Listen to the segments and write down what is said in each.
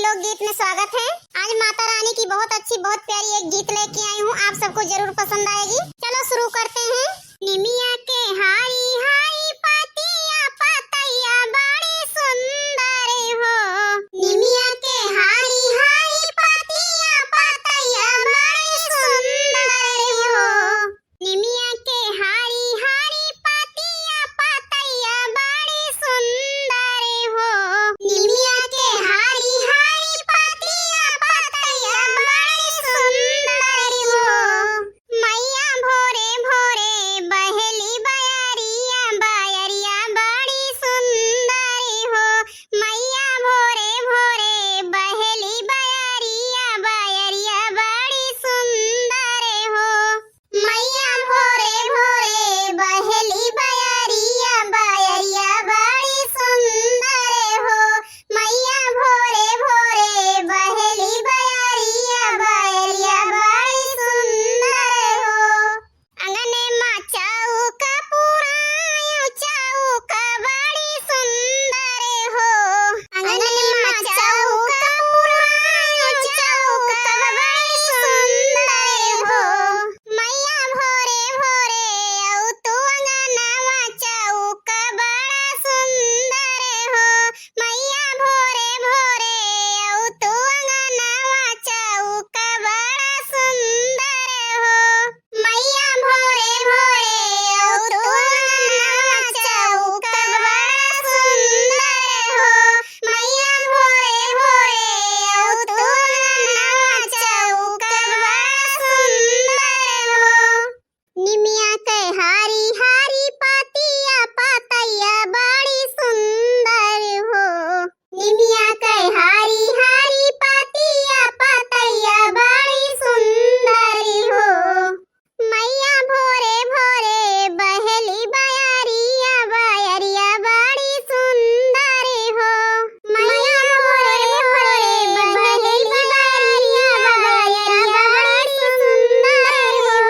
लोकगीत में स्वागत है। आज माता रानी की बहुत अच्छी बहुत प्यारी एक गीत लेके आई हूँ, आप सबको जरूर पसंद आएगी। चलो शुरू करते हैं। निमिया के हारी हारी पातिया पतैया बड़ी सुंदर हो। निमिया के हारी हारी पातिया पतैया बड़ी सुंदर हो। निमिया के हारी हारी पातिया पतैया बड़ी सुंदर हो। निमिया के हारी हारी पातिया पतैया बड़ी सुंदर हो। मैया भोरे भोरे बहेली बयरिया बयरिया बड़ी सुंदर हो। मैया भोरे भोरे बहेली बयरिया बयरिया बड़ी सुंदर हो। मैया भोरे भोरे बहेली बयरिया बयरिया बड़ी सुंदर हो। मैया भोरे भोरे बहेली बयरिया बयरिया बड़ी सुंदर हो। अंगने माँ चौका पुरायो चौका बड़ी सुंदर हो। अंगने माँ चौका पुरायो चौका बड़ी सुंदर हो। मैया भोरे भोरे औ तू अंगनवा चौका बड़ा सुंदर हो। मैया भोरे भोरे औ तू अंगनवा चौका बड़ा सुंदर हो। मैया भोरे भोरे औ तू अंगनवा चौका बड़ा सुंदर हो। मैया भोरे भोरे औ तू अंगनवा चौका बड़ा सुंदर हो। निमिया के हारी हारी पातिया पतैया बड़ी सुंदर हो। निमिया के हारी हारी पातिया पतैया बड़ी सुंदर हो। मैया भोरे भोरे बहेली बयरिया बयरिया बड़ी सुंदर हो। मैया भोरे भोरे बहेली बयरिया बयरिया बड़ी सुंदर हो।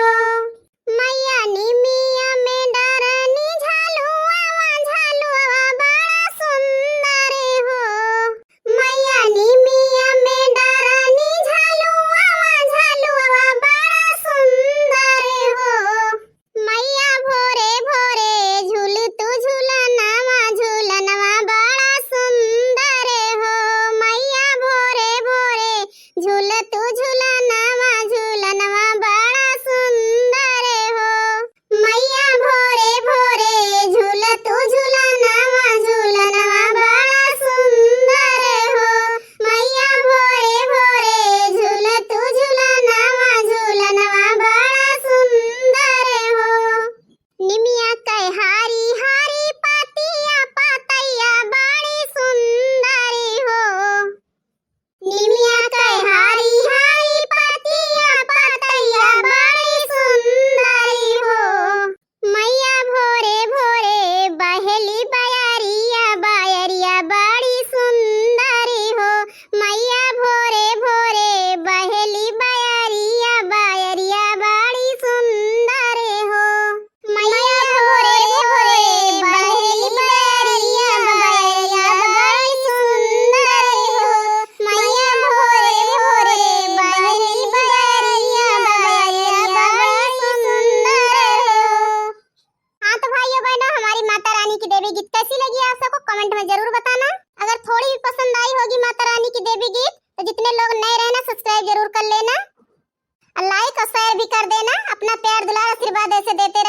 मैया निमिया में डरनी झलुआ झलुआ बड़ा सुंदर हो। मैया निमिया में डरनी झलुआ झलुआ बड़ा सुंदर हो। मैया भोरे भोरे झूल तू झूलनवा झूलनवा बड़ा सुंदर हो। मैया भोरे भोरे झूल तू झूलनवा झूलनवा बड़ा सुंदर हो। मैया भोरे भोरे झूल तू झूलनवा झूलनवा बड़ा सुंदर हो। मैया भोरे भोरे झूल तू झूलनवा झूलनवा बड़ा सुंदर हो। निमिया के हारी हारी पातिया पतैया बड़ी सुंदर हो। निमिया के हारी हारी पातिया पतैया बड़ी सुंदर हो। मैया भोरे भोरे बहेली बयरिया बयरिया बड़ी सुंदर हो। मैया भोरे भोरे बहेली बयरिया बयरिया बड़ी सुंदर हो। मैया भोरे भोरे बहेली बयरिया बयरिया बड़ी सुंदर हो। मैया भोरे भोरे बहेली बयरिया बयरिया बड़ी सुंदर हो। हाँ तो भाइयों बहनों, हमारी माता रानी की देवी गीत कैसी लगी आप सबको कमेंट में जरूर बताना। अगर थोड़ी भी पसंद आई होगी माता रानी की देवी गीत तो जितने लोग नए रहे ना सब्सक्राइब जरूर कर लेना, लाइक और शेयर भी कर देना। अपना प्यार दुलार आशीर्वाद ऐसे देते